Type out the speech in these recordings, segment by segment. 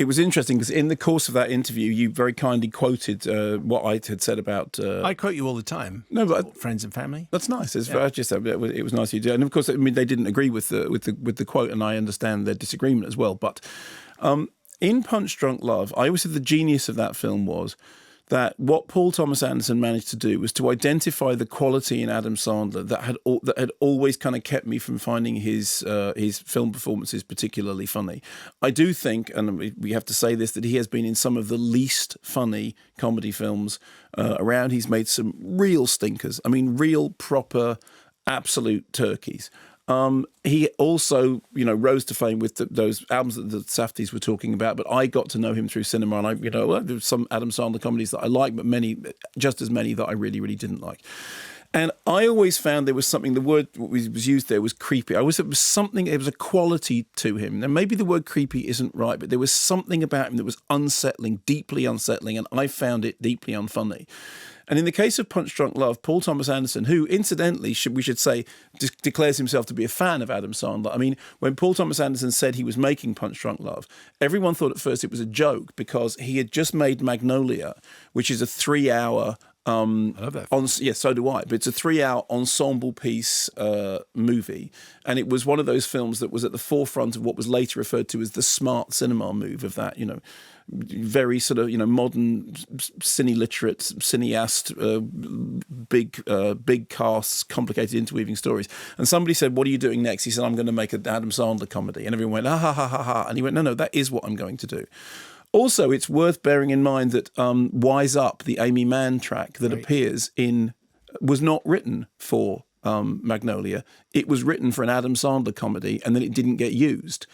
it was interesting because in the course of that interview, you very kindly quoted what I had said about. I quote you all the time. No, but friends and family. That's nice. I just said it was nice of you to do. And of course, I mean, they didn't agree with the quote, and I understand their disagreement as well. But in Punch Drunk Love, I always said the genius of that film was that what Paul Thomas Anderson managed to do was to identify the quality in Adam Sandler that had always kind of kept me from finding his film performances particularly funny. I do think, and we have to say this, that he has been in some of the least funny comedy films around. He's made some real stinkers. I mean, real proper absolute turkeys. He also, rose to fame with those albums that the Safdies were talking about, but I got to know him through cinema, and there's some Adam Sandler comedies that I like, but just as many that I really, really didn't like. And I always found there was something, the word that was used there was creepy. There was a quality to him. Now, maybe the word creepy isn't right, but there was something about him that was unsettling, deeply unsettling, and I found it deeply unfunny. And in the case of Punch Drunk Love, Paul Thomas Anderson, who incidentally, we should say, declares himself to be a fan of Adam Sandler. I mean, when Paul Thomas Anderson said he was making Punch Drunk Love, everyone thought at first it was a joke because he had just made Magnolia, which is a 3-hour... I love that. So do I. But it's a 3-hour ensemble piece movie, and it was one of those films that was at the forefront of what was later referred to as the smart cinema move of that, very sort of modern cine-literate cineast, big casts, complicated interweaving stories. And somebody said, "What are you doing next?" He said, "I'm going to make an Adam Sandler comedy," and everyone went, "Ah ha ha ha ha," and he went, "No, that is what I'm going to do." Also, it's worth bearing in mind that Wise Up, the Amy Mann track that appears was not written for Magnolia. It was written for an Adam Sandler comedy, and then it didn't get used.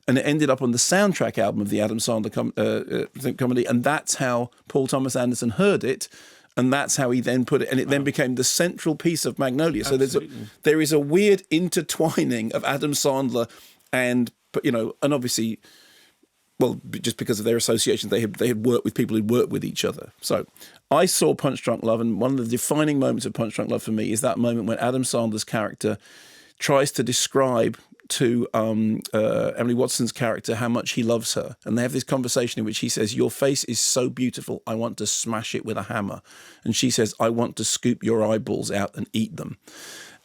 And it ended up on the soundtrack album of the Adam Sandler comedy, and that's how Paul Thomas Anderson heard it, and that's how he then put it, and it then became the central piece of Magnolia. So there is a weird intertwining of Adam Sandler and obviously... Well, just because of their associations, they had worked with people who'd worked with each other. So I saw Punch Drunk Love, and one of the defining moments of Punch Drunk Love for me is that moment when Adam Sandler's character tries to describe to Emily Watson's character how much he loves her. And they have this conversation in which he says, "Your face is so beautiful, I want to smash it with a hammer." And she says, "I want to scoop your eyeballs out and eat them."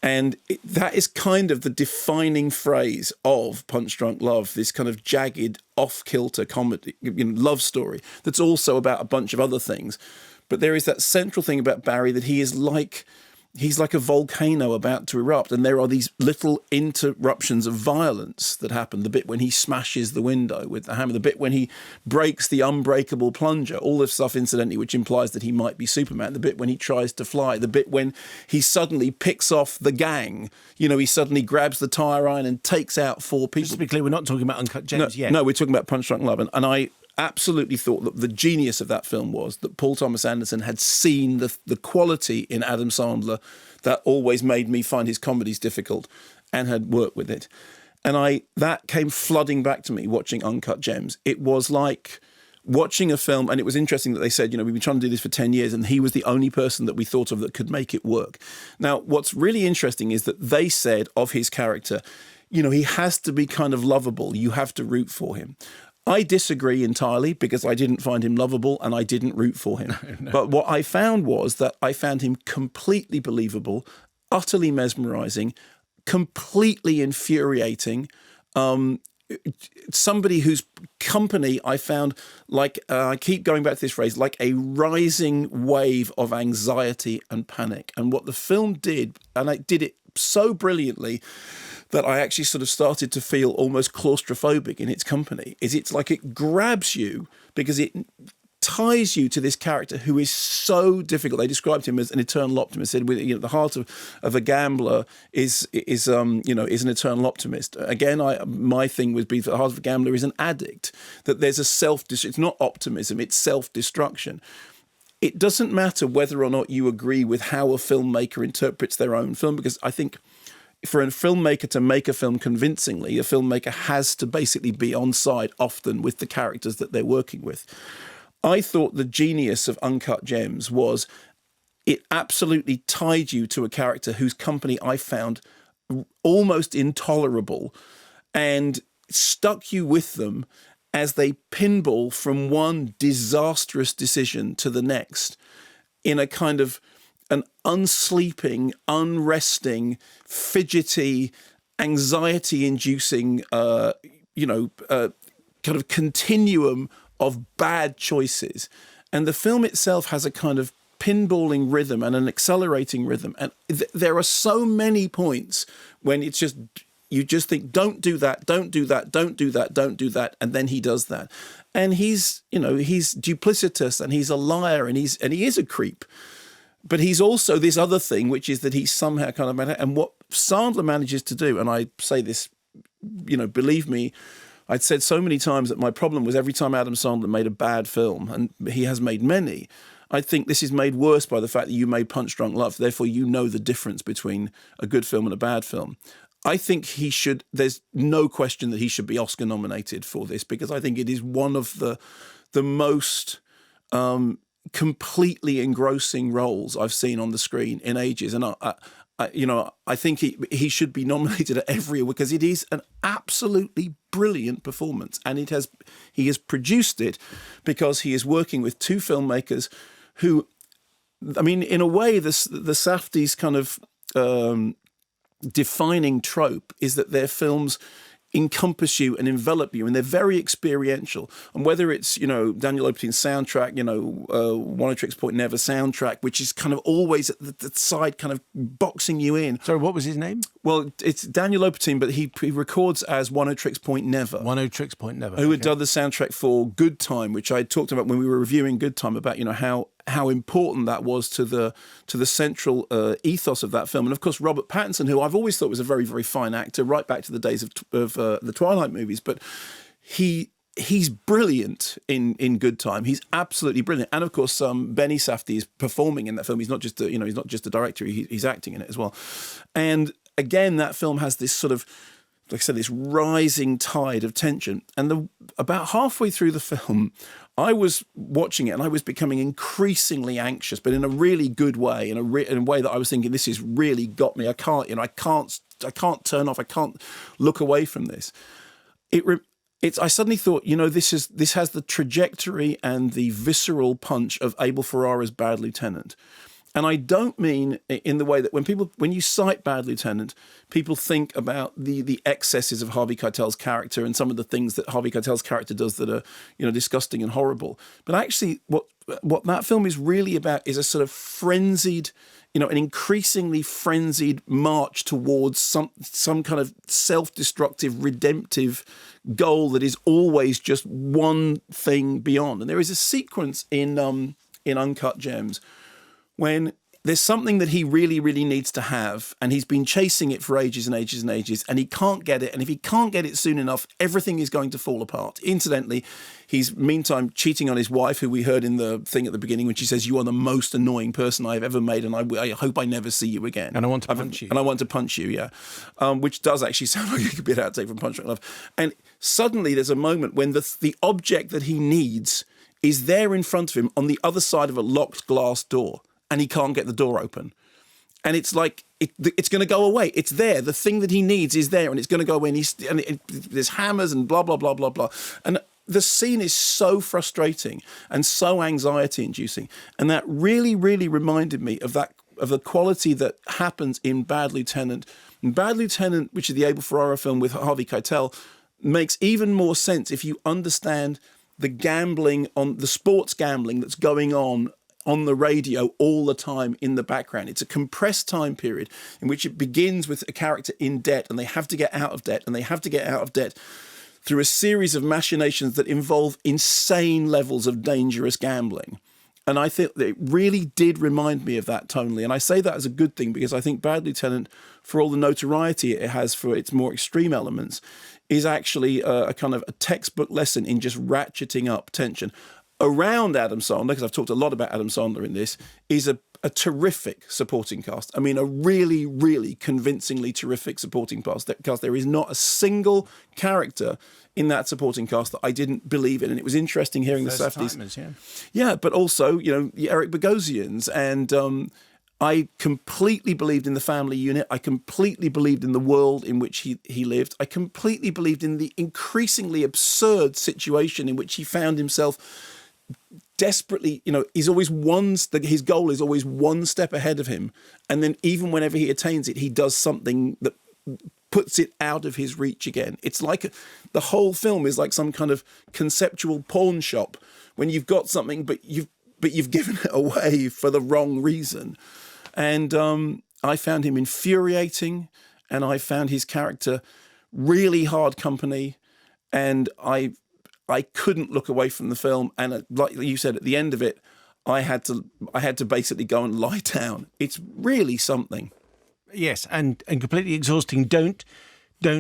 And that is kind of the defining phrase of Punch Drunk Love, this kind of jagged, off-kilter comedy, love story that's also about a bunch of other things. But there is that central thing about Barry that he's like a volcano about to erupt, and there are these little interruptions of violence that happen. The bit when he smashes the window with the hammer, the bit when he breaks the unbreakable plunger, all this stuff, incidentally, which implies that he might be Superman, the bit when he tries to fly, the bit when he suddenly picks off the gang, he suddenly grabs the tire iron and takes out 4 people. Just to be clear, we're not talking about Uncut Gems yet. No, we're talking about Punch Drunk Love, and I absolutely thought that the genius of that film was that Paul Thomas Anderson had seen the quality in Adam Sandler that always made me find his comedies difficult, and had worked with it. And that came flooding back to me watching Uncut Gems. It was like watching a film, and it was interesting that they said, we've been trying to do this for 10 years, and he was the only person that we thought of that could make it work. Now, what's really interesting is that they said of his character, he has to be kind of lovable. You have to root for him. I disagree entirely because I didn't find him lovable and I didn't root for him. No. But what I found was that I found him completely believable, utterly mesmerizing, completely infuriating. Somebody whose company I found I keep going back to this phrase, like a rising wave of anxiety and panic. And what the film did, and it did it so brilliantly, that I actually sort of started to feel almost claustrophobic in its company, is it's like it grabs you because it ties you to this character who is so difficult. They described him as an eternal optimist. Said, the heart of a gambler is an eternal optimist. Again, my thing would be that the heart of a gambler is an addict. That there's it's not optimism, it's self-destruction. It doesn't matter whether or not you agree with how a filmmaker interprets their own film, because I think for a filmmaker to make a film convincingly, a filmmaker has to basically be on side often with the characters that they're working with. I thought the genius of Uncut Gems was it absolutely tied you to a character whose company I found almost intolerable and stuck you with them. as they pinball from one disastrous decision to the next in a kind of an unsleeping, unresting, fidgety, anxiety-inducing, kind of continuum of bad choices. And the film itself has a kind of pinballing rhythm and an accelerating rhythm. And there are so many points when it's just, you just think, don't do that, don't do that, don't do that, don't do that. And then he does that. And he's duplicitous and he's a liar and he is a creep. But he's also this other thing, which is that he's somehow kind of mad. And what Sandler manages to do, and I say this, believe me, I'd said so many times that my problem was every time Adam Sandler made a bad film, and he has made many, I think this is made worse by the fact that you made Punch Drunk Love. Therefore, you know the difference between a good film and a bad film. I think he should, there's no question that he should be Oscar nominated for this, because I think it is one of the most completely engrossing roles I've seen on the screen in ages. And I think he should be nominated at every award, because it is an absolutely brilliant performance, and he has produced it because he is working with two filmmakers who, I mean, in a way, the Safdie's kind of defining trope is that their films encompass you and envelop you, and they're very experiential. And whether it's, Daniel Opathin's soundtrack, One O Tricks Point Never soundtrack, which is kind of always at the side kind of boxing you in. Sorry, what was his name? Well, it's Daniel Opatin, but he records as One O Tricks Point Never. One O Tricks Point Never. Who had done the soundtrack for Good Time, which I talked about when we were reviewing Good Time, about, how important that was to the central ethos of that film. And of course, Robert Pattinson, who I've always thought was a very, very fine actor, right back to the days of the Twilight movies, but he's brilliant in Good Time. He's absolutely brilliant. And of course, Benny Safdie is performing in that film. He's not just he's not just a director. He's acting in it as well. And again, that film has this sort of, like I said, this rising tide of tension. And about halfway through the film, I was watching it and I was becoming increasingly anxious, but in a really good way, in a way that I was thinking, this has really got me. I can't turn off. I can't look away from this. I suddenly thought, this has the trajectory and the visceral punch of Abel Ferrara's Bad Lieutenant. And I don't mean in the way that when you cite Bad Lieutenant, people think about the excesses of Harvey Keitel's character and some of the things that Harvey Keitel's character does that are, disgusting and horrible. But actually, what that film is really about is a sort of frenzied, an increasingly frenzied march towards some kind of self-destructive, redemptive goal that is always just one thing beyond. And there is a sequence in Uncut Gems when there's something that he really, really needs to have, and he's been chasing it for ages and ages and ages, and he can't get it. And if he can't get it soon enough, everything is going to fall apart. Incidentally, he's meantime cheating on his wife, who we heard in the thing at the beginning when she says, "You are the most annoying person I've ever made, and I hope I never see you again. And I want to punch you." And I want to punch you, yeah. Which does actually sound like it could be an outtake from Punch Drunk Love. And suddenly there's a moment when the object that he needs is there in front of him on the other side of a locked glass door, and he can't get the door open. And it's like, it's going to go away. It's there. The thing that he needs is there, and it's going to go away. And there's hammers and blah, blah, blah, blah, blah. And the scene is so frustrating and so anxiety-inducing. And that really, really reminded me of the quality that happens in Bad Lieutenant. And Bad Lieutenant, which is the Abel Ferrara film with Harvey Keitel, makes even more sense if you understand the sports gambling that's going on the radio all the time in the background. It's a compressed time period in which it begins with a character in debt, and they have to get out of debt, and they have to get out of debt through a series of machinations that involve insane levels of dangerous gambling. And I think that it really did remind me of that tonally. And I say that as a good thing, because I think Bad Lieutenant, for all the notoriety it has for its more extreme elements, is actually a kind of a textbook lesson in just ratcheting up tension. Around Adam Sandler, because I've talked a lot about Adam Sandler in this, is a terrific supporting cast. I mean, a really, really convincingly terrific supporting cast. There is not a single character in that supporting cast that I didn't believe in. And it was interesting hearing the Safdies. Yeah, but also, Eric Bogosian's and I completely believed in the family unit. I completely believed in the world in which he lived. I completely believed in the increasingly absurd situation in which he found himself desperately, he's always his goal is always one step ahead of him. And then even whenever he attains it, he does something that puts it out of his reach again. It's like the whole film is like some kind of conceptual pawn shop when you've got something, but you've given it away for the wrong reason. And I found him infuriating, and I found his character really hard company, and I couldn't look away from the film. And like you said, at the end of it, I had to basically go and lie down. It's really something. Yes, and completely exhausting. Don't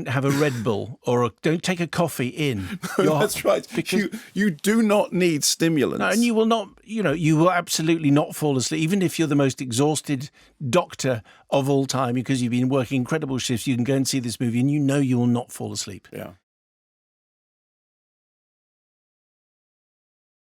have a Red Bull or don't take a coffee in. No, that's right. Because you do not need stimulants. No, and you will not, you will absolutely not fall asleep. Even if you're the most exhausted doctor of all time, because you've been working incredible shifts, you can go and see this movie and you will not fall asleep. Yeah.